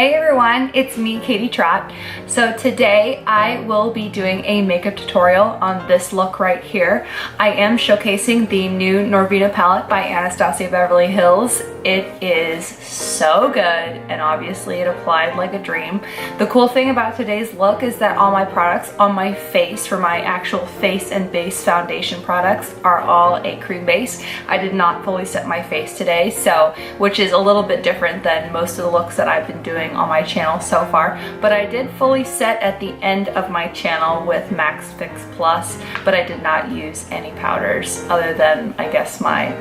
Hey everyone, it's me, Katie Trott. So today I will be doing a makeup tutorial on this look right here. I am showcasing the new Norvina palette by Anastasia Beverly Hills. It is so good and obviously it applied like a dream. The cool thing about today's look is that all my products on my face for my actual face and base foundation products are all a cream base. I did not fully set my face today, so which is a little bit different than most of the looks that I've been doing on my channel so far, but I did fully set at the end of my channel with Max Fix Plus, but I did not use any powders other than I guess my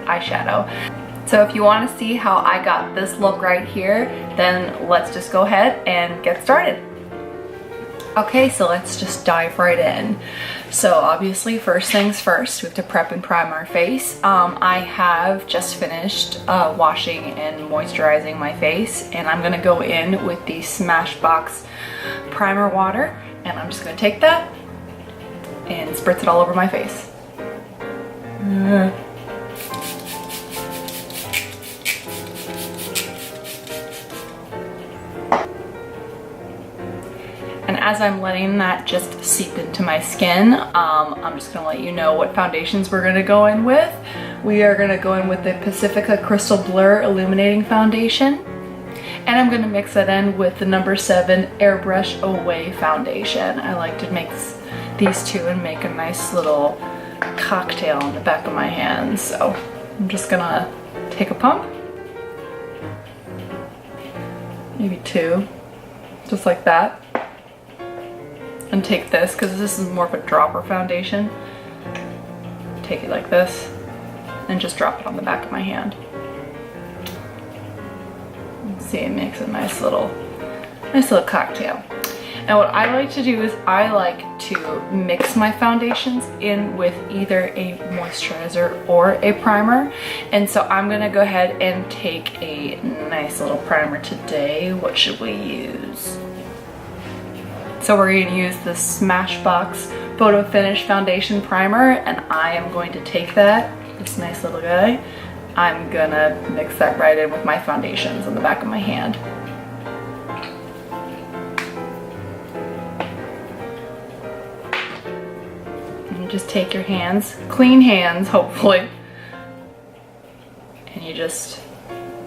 eyeshadow. So if you want to see how I got this look right here, then let's just go ahead and get started. Okay, so let's just dive right in. So obviously first things first, we have to prep and prime our face. I have just finished washing and moisturizing my face, and I'm gonna go in with the Smashbox primer water, and I'm just gonna take that and spritz it all over my face. And as I'm letting that just seep into my skin, I'm just gonna let you know what foundations we're gonna go in with. We are gonna go in with the Pacifica Crystal Blur Illuminating Foundation. And I'm gonna mix that in with the number 7 Airbrush Away Foundation. I like to mix these two and make a nice little cocktail on the back of my hands. So I'm just gonna take a pump, maybe 2, just like that. And take this, because this is more of a dropper foundation. Take it like this and just drop it on the back of my hand. See, it makes a nice little cocktail. And what I like to do is I like to mix my foundations in with either a moisturizer or a primer. And so I'm gonna go ahead and take a nice little primer today. What should we use? So we're going to use the Smashbox Photo Finish Foundation Primer, and I am going to take that, this nice little guy, I'm gonna mix that right in with my foundations on the back of my hand. And you just take your hands, clean hands hopefully, and you just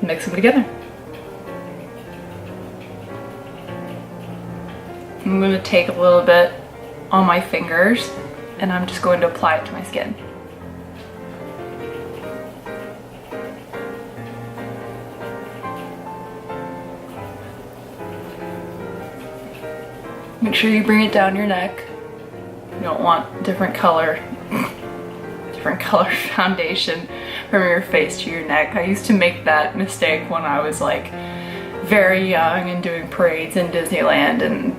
mix them together. I'm going to take a little bit on my fingers and I'm just going to apply it to my skin. Make sure you bring it down your neck. You don't want different color foundation from your face to your neck. I used to make that mistake when I was like very young and doing parades in Disneyland, and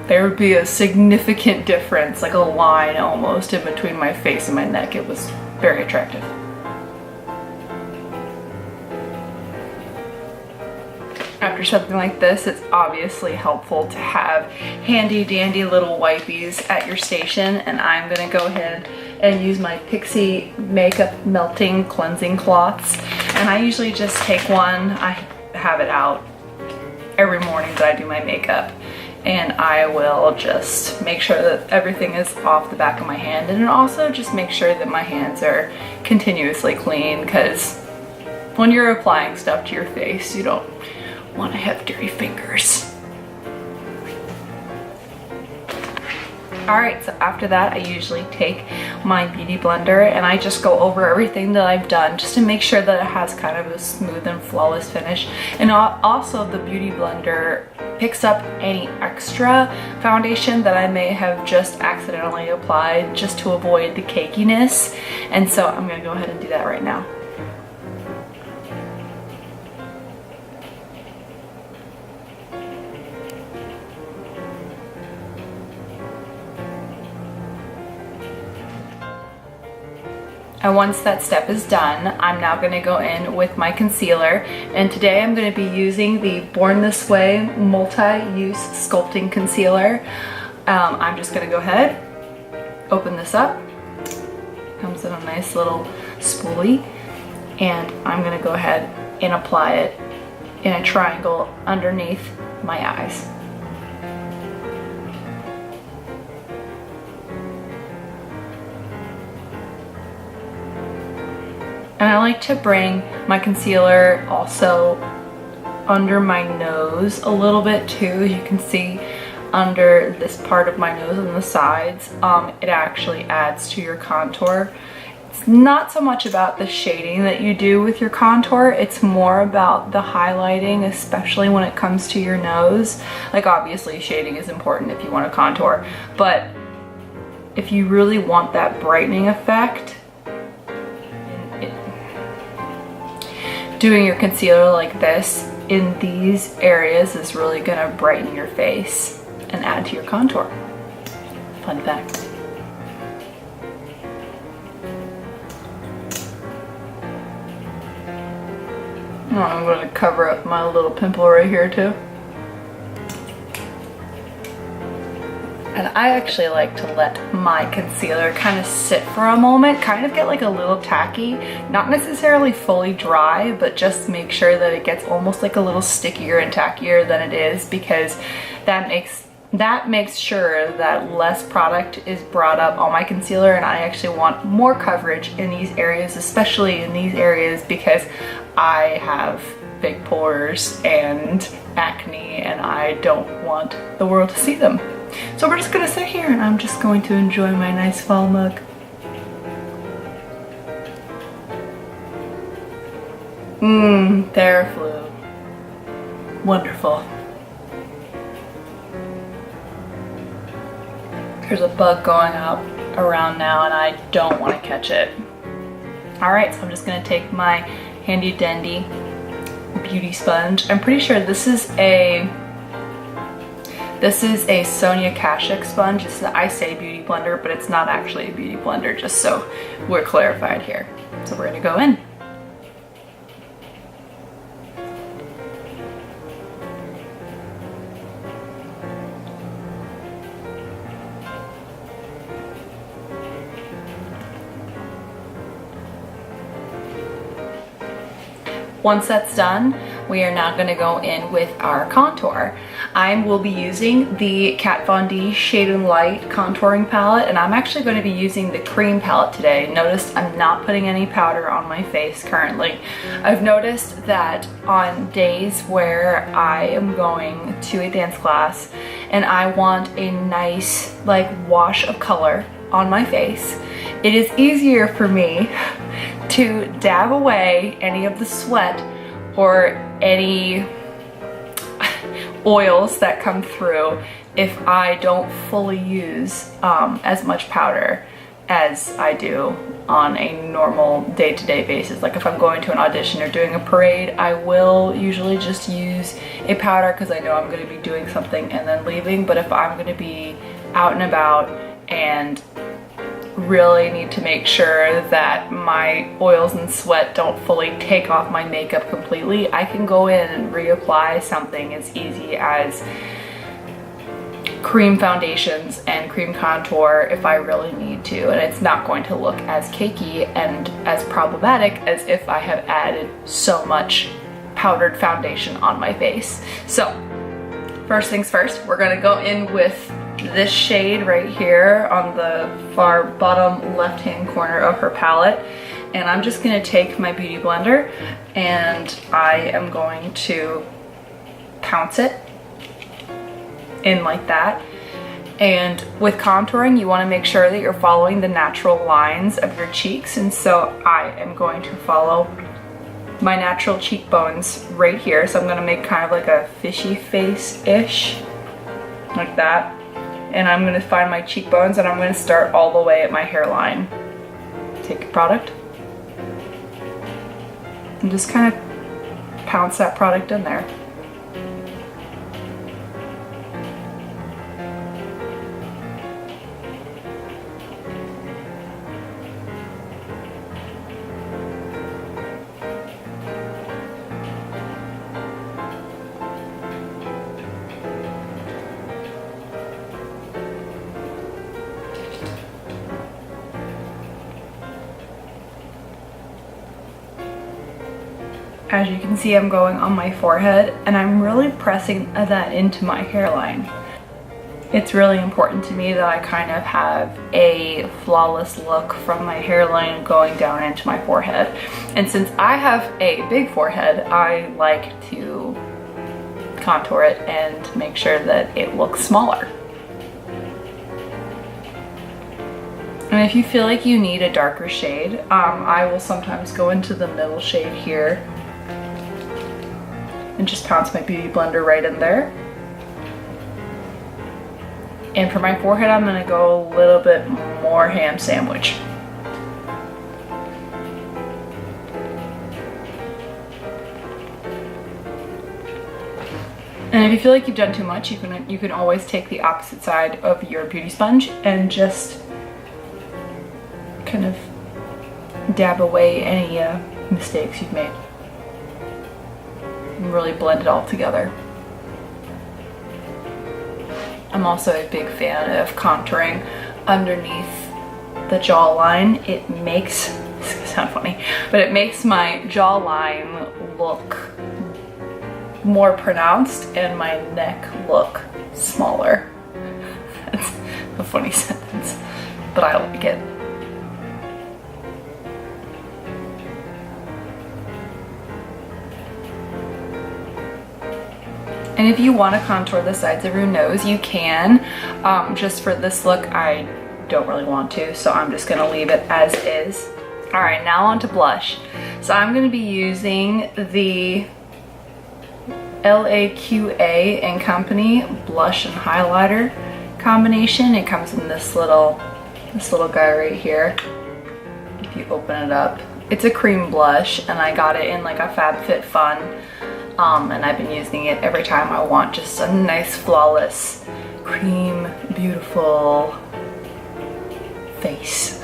there would be a significant difference, like a line almost, in between my face and my neck. It was very attractive. After something like this, it's obviously helpful to have handy dandy little wipies at your station, and I'm gonna go ahead and use my Pixie Makeup Melting Cleansing Cloths. And I usually just take one, I have it out every morning that I do my makeup, and I will just make sure that everything is off the back of my hand, and also just make sure that my hands are continuously clean, because when you're applying stuff to your face, you don't want to have dirty fingers. Alright, so after that I usually take my beauty blender and I just go over everything that I've done just to make sure that it has kind of a smooth and flawless finish. And also the beauty blender picks up any extra foundation that I may have just accidentally applied, just to avoid the cakiness. And so I'm going to go ahead and do that right now. And once that step is done, I'm now going to go in with my concealer. And today I'm going to be using the Born This Way Multi-Use Sculpting Concealer. I'm just going to go ahead, open this up. Comes in a nice little spoolie. And I'm going to go ahead and apply it in a triangle underneath my eyes. And I like to bring my concealer also under my nose a little bit too. As you can see under this part of my nose and the sides, it actually adds to your contour. It's not so much about the shading that you do with your contour, it's more about the highlighting, especially when it comes to your nose. Like obviously shading is important if you want to contour, but if you really want that brightening effect, doing your concealer like this in these areas is really gonna brighten your face and add to your contour. Fun fact. Oh, I'm gonna cover up my little pimple right here too. And I actually like to let my concealer kind of sit for a moment, kind of get like a little tacky, not necessarily fully dry, but just make sure that it gets almost like a little stickier and tackier than it is, because that makes sure that less product is brought up on my concealer, and I actually want more coverage in these areas, especially in these areas because I have big pores and acne and I don't want the world to see them. So we're just gonna sit here and I'm just going to enjoy my nice fall mug. Theraflu. Wonderful. There's a bug going up around now and I don't want to catch it. Alright, so I'm just gonna take my handy dandy beauty sponge. I'm pretty sure this is a Sonia Kashuk sponge. I say beauty blender, but it's not actually a beauty blender, just so we're clarified here. So we're gonna go in. Once that's done, we are now going to go in with our contour. I will be using the Kat Von D Shade and Light contouring palette, and I'm actually going to be using the Creme palette today. Notice I'm not putting any powder on my face currently. I've noticed that on days where I am going to a dance class and I want a nice like wash of color on my face, it is easier for me to dab away any of the sweat or any oils that come through if I don't fully use as much powder as I do on a normal day-to-day basis. Like if I'm going to an audition or doing a parade, I will usually just use a powder because I know I'm going to be doing something and then leaving. But if I'm going to be out and about and really need to make sure that my oils and sweat don't fully take off my makeup completely, I can go in and reapply something as easy as cream foundations and cream contour if I really need to, and it's not going to look as cakey and as problematic as if I have added so much powdered foundation on my face. So first things first, we're gonna go in with this shade right here on the far bottom left hand corner of her palette, and I'm just going to take my beauty blender and I am going to pounce it in like that. And with contouring, you want to make sure that you're following the natural lines of your cheeks, and so I am going to follow my natural cheekbones right here. So I'm going to make kind of like a fishy face-ish, like that. And I'm going to find my cheekbones and I'm going to start all the way at my hairline. Take a product and just kind of pounce that product in there. As you can see, I'm going on my forehead and I'm really pressing that into my hairline. It's really important to me that I kind of have a flawless look from my hairline going down into my forehead. And since I have a big forehead, I like to contour it and make sure that it looks smaller. And if you feel like you need a darker shade, I will sometimes go into the middle shade here and just pounce my beauty blender right in there. And for my forehead, I'm gonna go a little bit more ham sandwich. And if you feel like you've done too much, you can always take the opposite side of your beauty sponge and just kind of dab away any mistakes you've made. And really blend it all together. I'm also a big fan of contouring underneath the jawline. It makes, this is gonna sound funny, but it makes my jawline look more pronounced and my neck look smaller. That's a funny sentence, but I like it. And if you want to contour the sides of your nose, you can. Just for this look, I don't really want to, so I'm just gonna leave it as is. All right, now on to blush. So I'm gonna be using the LAQA and Company blush and highlighter combination. It comes in this little guy right here. If you open it up, it's a cream blush, and I got it in like a FabFitFun. And I've been using it every time I want just a nice, flawless, cream, beautiful face.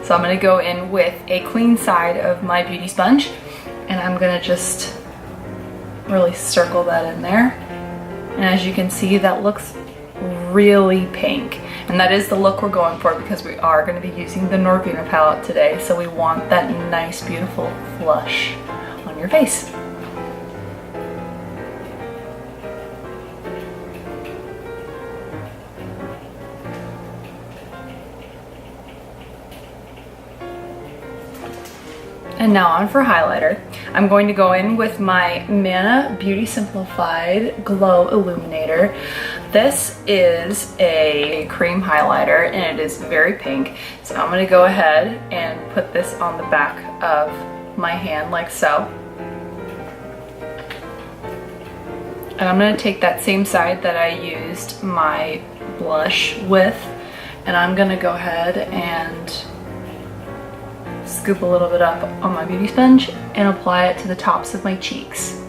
So I'm gonna go in with a clean side of my beauty sponge, and I'm gonna just really circle that in there. And as you can see, that looks really pink. And that is the look we're going for because we are gonna be using the Norvina palette today. So we want that nice, beautiful flush on your face. And now on for highlighter. I'm going to go in with my Manna Beauty Simplified Glow Illuminator. This is a cream highlighter and it is very pink. So I'm gonna go ahead and put this on the back of my hand like so. And I'm gonna take that same side that I used my blush with, and I'm gonna go ahead and scoop a little bit up on my beauty sponge and apply it to the tops of my cheeks.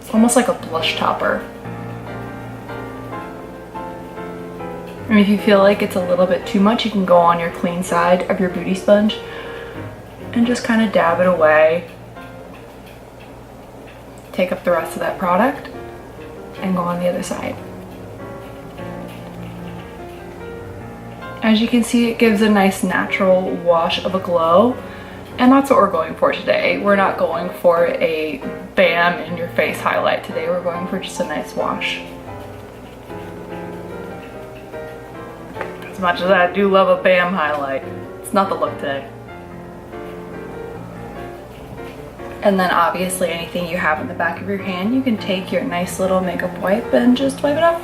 It's almost like a blush topper. And if you feel like it's a little bit too much, you can go on your clean side of your beauty sponge and just kind of dab it away. Take up the rest of that product and go on the other side. As you can see, it gives a nice natural wash of a glow, and that's what we're going for today. We're not going for a bam in your face highlight today. We're going for just a nice wash. As much as I do love a bam highlight, it's not the look today. And then obviously anything you have in the back of your hand, you can take your nice little makeup wipe and just wipe it off.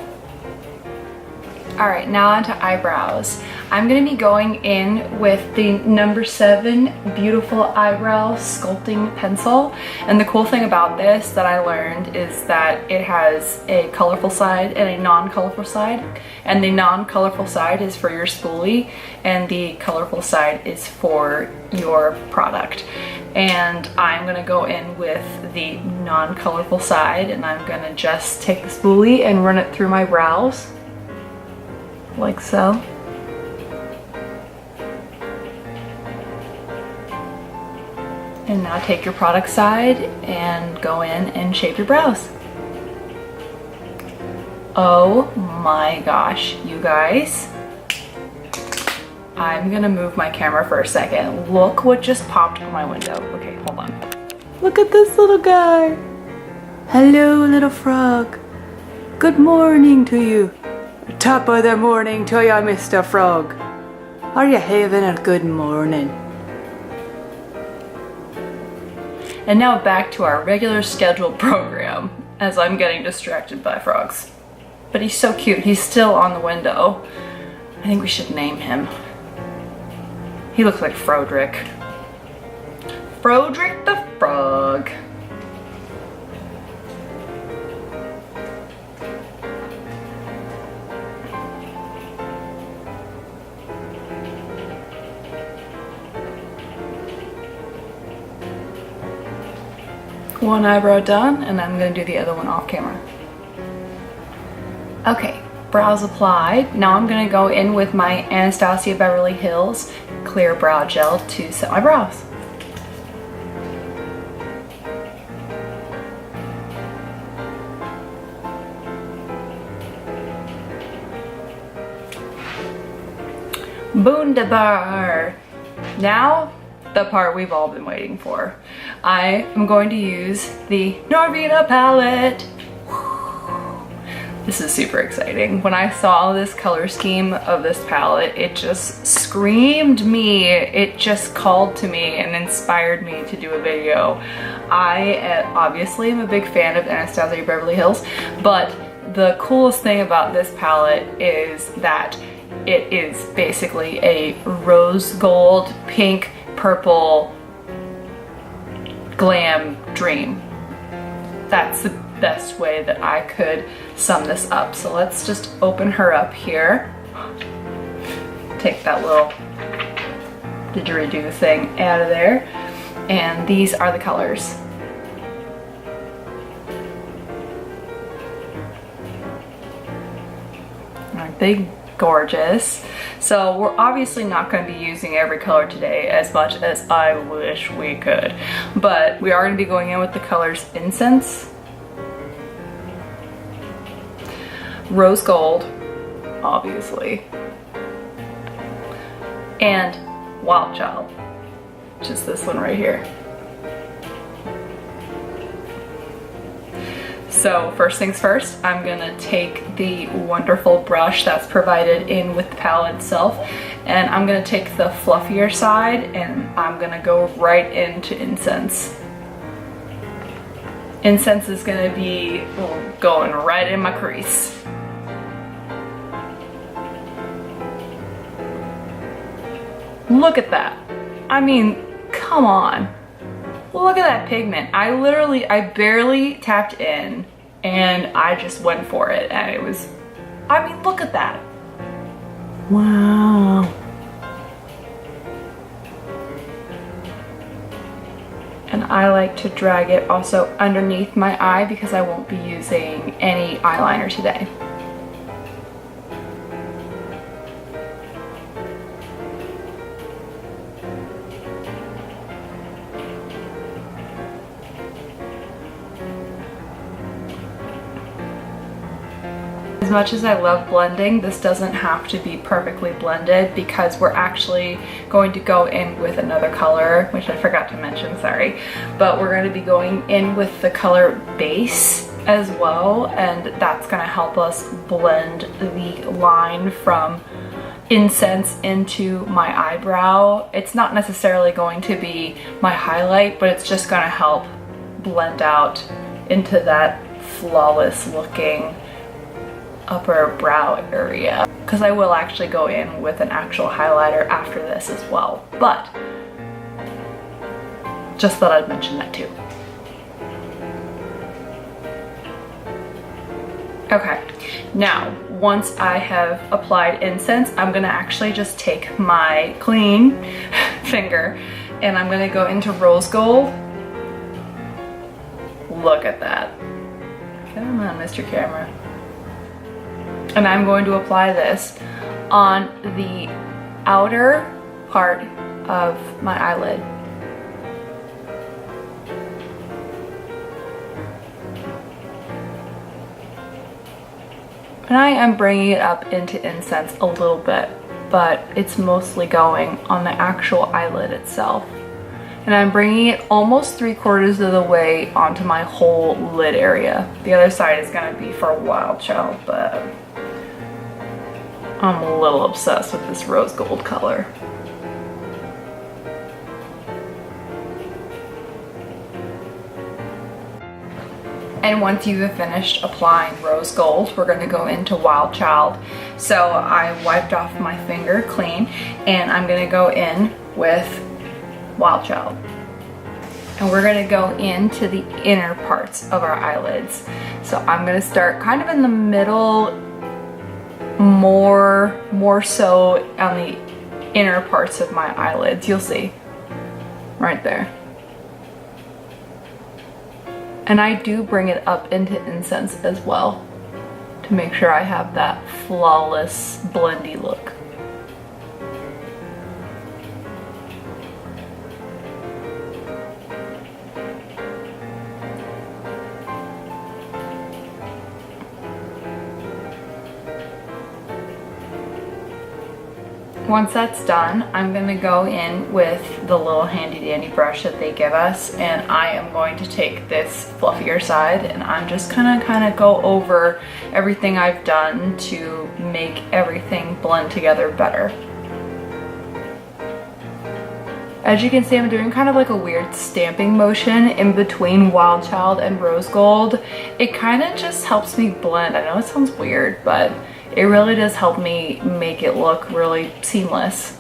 All right, now onto eyebrows. I'm gonna be going in with the number 7 Beautiful Eyebrow Sculpting Pencil. And the cool thing about this that I learned is that it has a colorful side and a non-colorful side. And the non-colorful side is for your spoolie, and the colorful side is for your product. And I'm gonna go in with the non-colorful side, and I'm gonna just take the spoolie and run it through my brows. Like so. And now take your product side and go in and shape your brows. Oh my gosh, you guys. I'm gonna move my camera for a second. Look what just popped on my window. Okay, hold on. Look at this little guy. Hello, little frog. Good morning to you. Top of the morning to you, Mr. Frog. Are you having a good morning? And now back to our regular scheduled program as I'm getting distracted by frogs. But he's so cute. He's still on the window. I think we should name him. He looks like Frodrick. Frodrick the Frog. One eyebrow done, and I'm gonna do the other one off camera. Okay, brows applied. Now I'm gonna go in with my Anastasia Beverly Hills Clear Brow Gel to set my brows. Boondabar. Now, the part we've all been waiting for. I am going to use the Norvina palette. This is super exciting. When I saw this color scheme of this palette, it just screamed me. It just called to me and inspired me to do a video. I obviously am a big fan of Anastasia Beverly Hills, but the coolest thing about this palette is that it is basically a rose gold, pink, purple glam dream. That's the best way that I could sum this up. So let's just open her up here. Take that little didgeridoo thing out of there. And these are the colors. Aren't they gorgeous? So we're obviously not going to be using every color today as much as I wish we could, but we are going to be going in with the colors Incense, Rose Gold, obviously, and Wild Child, which is this one right here. So first things first, I'm gonna take the wonderful brush that's provided in with the palette itself, and I'm gonna take the fluffier side and I'm gonna go right into Incense. Incense is gonna be going right in my crease. Look at that. I mean, come on. Look at that pigment. I barely tapped in and I just went for it, and it was, I mean, look at that. Wow. And I like to drag it also underneath my eye because I won't be using any eyeliner today. As much as I love blending, this doesn't have to be perfectly blended because we're actually going to go in with another color, which I forgot to mention, sorry. But we're going to be going in with the color Base as well, and that's going to help us blend the line from Incense into my eyebrow. It's not necessarily going to be my highlight, but it's just going to help blend out into that flawless looking upper brow area, because I will actually go in with an actual highlighter after this as well, but just thought I'd mention that too. Okay, now once I have applied Incense, I'm gonna actually just take my clean finger and I'm gonna go into Rose Gold. Look at that. Come on, Mr. Camera. And I'm going to apply this on the outer part of my eyelid. And I am bringing it up into Incense a little bit. but it's mostly going on the actual eyelid itself. And I'm bringing it almost 3/4 of the way onto my whole lid area. The other side is gonna be for Wild Child, but I'm a little obsessed with this rose gold color. And once you've finished applying rose gold, we're gonna go into Wild Child. So I wiped off my finger clean, and I'm gonna go in with Wild Child. And we're gonna go into the inner parts of our eyelids. So I'm gonna start kind of in the middle, more so on the inner parts of my eyelids. You'll see, right there. And I do bring it up into incense as well to make sure I have that flawless blendy look. Once that's done, I'm gonna go in with the little handy dandy brush that they give us, and I am going to take this fluffier side and I'm just gonna kind of go over everything I've done to make everything blend together better. As you can see, I'm doing kind of like a weird stamping motion in between Wild Child and Rose Gold. It kind of just helps me blend. I know it sounds weird, but it really does help me make it look really seamless.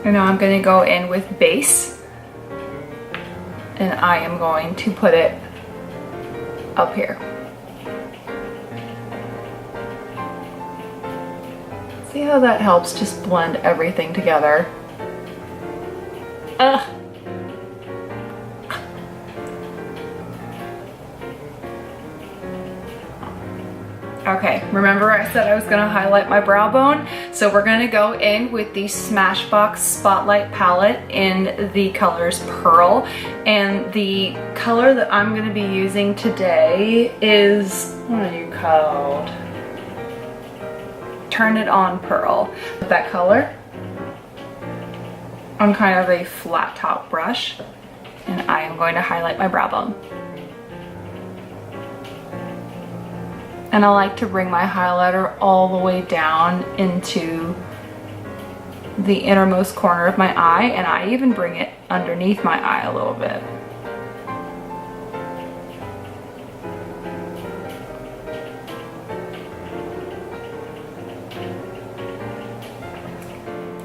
And now I'm going to go in with base, and I am going to put it up here. See how that helps just blend everything together? Ugh. Okay, remember I said I was gonna highlight my brow bone? So we're gonna go in with the Smashbox Spotlight palette in the colors Pearl. And the color that I'm gonna be using today is, what are you called? Turn It On Pearl. That color on kind of a flat top brush. And I am going to highlight my brow bone. And I like to bring my highlighter all the way down into the innermost corner of my eye, and I even bring it underneath my eye a little bit.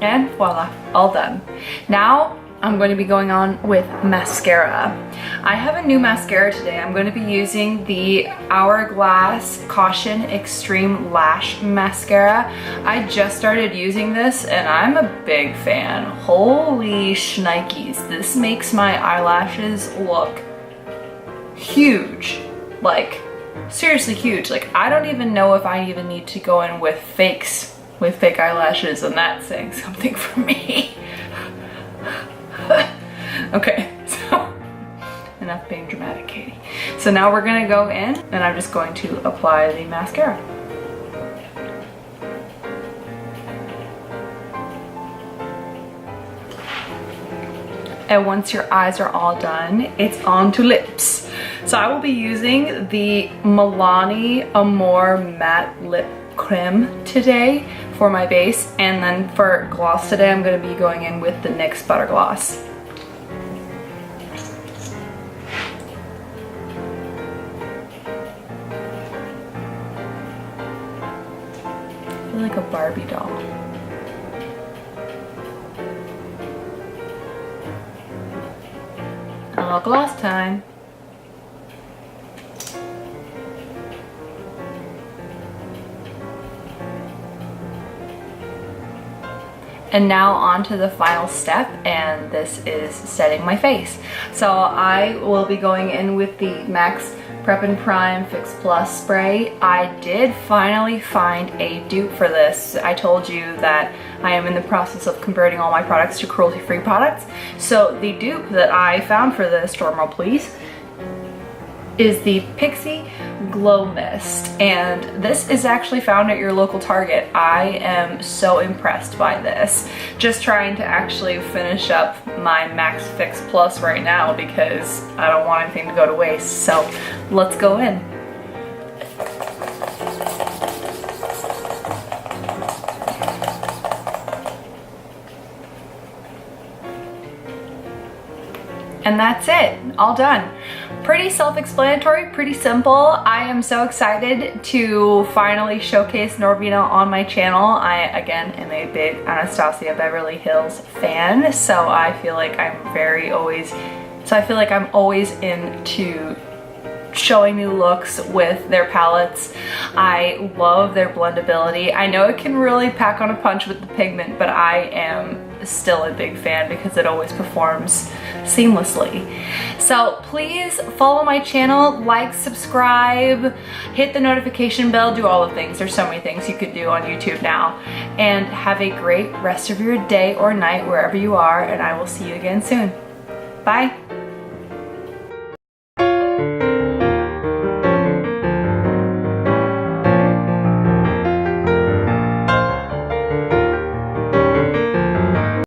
And voila, all done. Now I'm going to be going on with mascara. I have a new mascara today. I'm going to be using the Hourglass Caution Extreme Lash Mascara. I just started using this and I'm a big fan. Holy shnikes. This makes my eyelashes look huge. Like, seriously huge. Like, I don't even know if I even need to go in with fake eyelashes, and that's saying something for me. Okay, so enough being dramatic, Katie. So now we're gonna go in and I'm just going to apply the mascara. And once your eyes are all done, it's on to lips. So I will be using the Milani Amore Matte Lip Creme today for my base, and then for gloss today I'm going to be going in with the NYX Butter Gloss. I feel like a Barbie doll. A little gloss time. And now on to the final step, and this is setting my face. So I will be going in with the MAC Prep and Prime Fix Plus spray. I did finally find a dupe for this. I told you that I am in the process of converting all my products to cruelty-free products. So the dupe that I found for this, drum roll please, is the Pixi Glow Mist, and this is actually found at your local Target. I am so impressed by this. Just trying to actually finish up my Max Fix Plus right now because I don't want anything to go to waste. So let's go in. And that's it, all done. Pretty self-explanatory, pretty simple. I am so excited to finally showcase Norvina on my channel. I, again, am a big Anastasia Beverly Hills fan, so I feel like I'm always into showing new looks with their palettes. I love their blendability. I know it can really pack on a punch with the pigment, but I am still a big fan because it always performs seamlessly. So please follow my channel, like, subscribe, hit the notification bell, do all the things. There's so many things you could do on YouTube now. And have a great rest of your day or night wherever you are, and I will see you again soon. Bye.